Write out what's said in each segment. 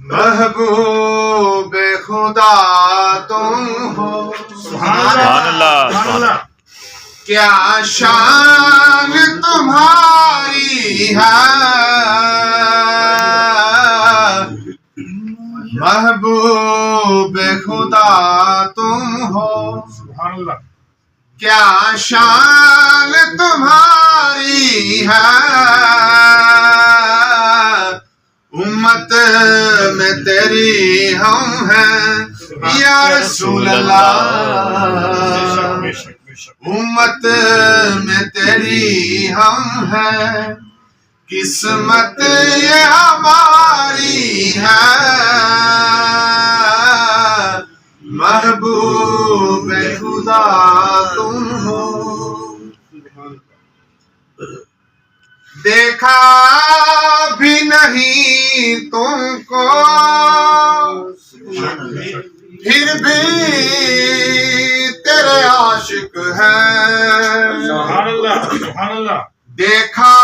محبوب خدا تم ہو. سبحان اللہ سبحان اللہ. کیا شان تمہاری ہے محبوب خدا تم ہو. سبحان اللہ. کیا شان تمہاری ہے امت میں تیری ہم ہیں یا رسول اللہ. امت میں تیری ہم ہیں قسمت یہ ہماری ہے محبوب خدا تم ہو. دیکھا بھی نہیں تم کو پھر بھی تیرے عاشق ہیں. سبحان اللہ سبحان اللہ. دیکھا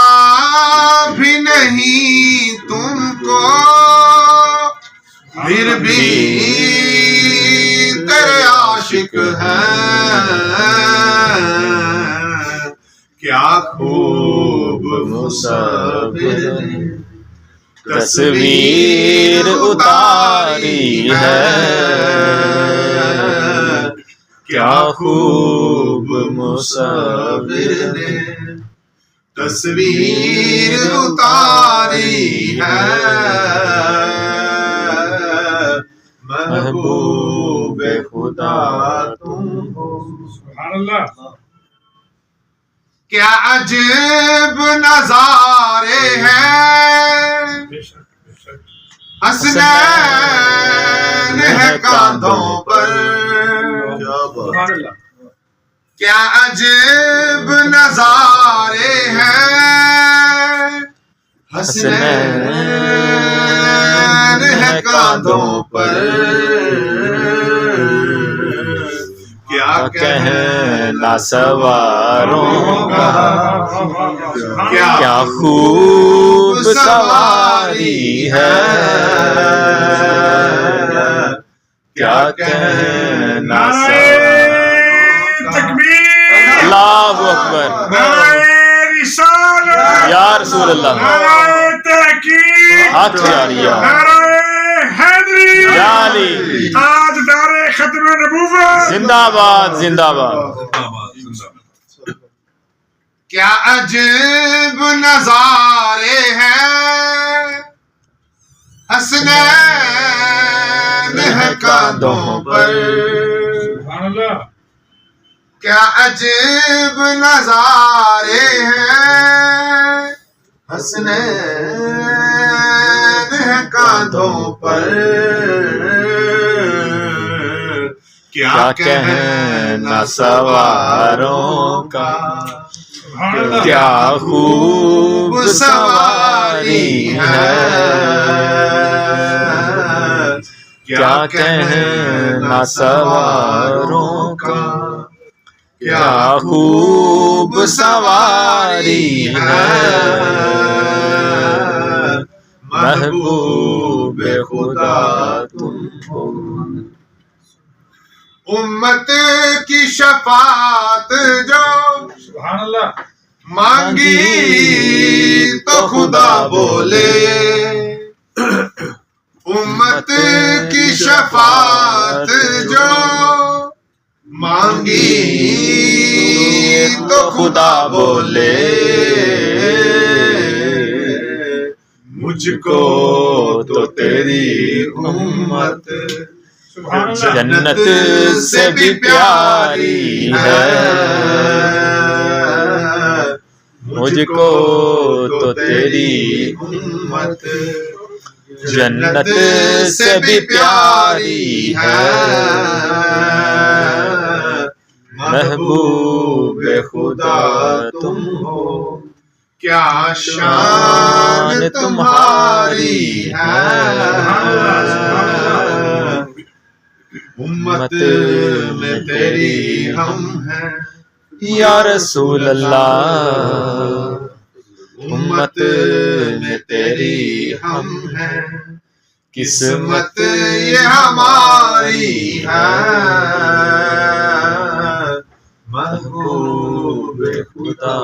بھی نہیں تم کو پھر بھی تیرے عاشق ہیں. کیا خوب مصور تصویر اتاری ہے کیا خوب مصور نے تصویر اتاری ہے محبوب خدا تم ہو. سبحان اللہ. کیا عجب نظارے ہیں بے شک بے شک. حسنین ہے کاندھوں پر. سبحان اللہ. کیا عجب نظارے ہیں حسنین ہے کاندھوں پر. کیا کہنا سواروں کا کیا خوب سواری ہے کیا کہنا تکبیر. اللہ اکبر. رسالت. یا رسول اللہ. تحقیق. ہاتھ جاریہ. حیدری. یا علی. تاجدار ختم نبوت. زندہ باد زندہ باد. کیا عجب نظارے ہیں حسنین ہے کاندھوں پر. سبحان اللہ. کیا عجب نظارے ہیں حسنین ہے کاندھوں پر. کیا کہنا سواروں کا سبحان اللہ. کیا خوب سواری ہے کیا کہنا سواروں کا کیا خوب سواری ہے محبوب خدا تم ہو. امت کی شفاعت جو سبحان اللہ. مانگی تو خدا بولے. امت کی شفاعت جو مانگی تو خدا بولے. مجھ کو تو تیری امت سبحان اللہ. جنت سے بھی پیاری ہے مجھ کو تو تیری امت جنت سے بھی پیاری ہے محبوب خدا تم ہو. کیا شان تمہاری ہے امت میں تیری ہم ہیں یا رسول اللہ. امت میں تیری ہم ہیں قسمت یہ ہماری ہے محبوب خدا.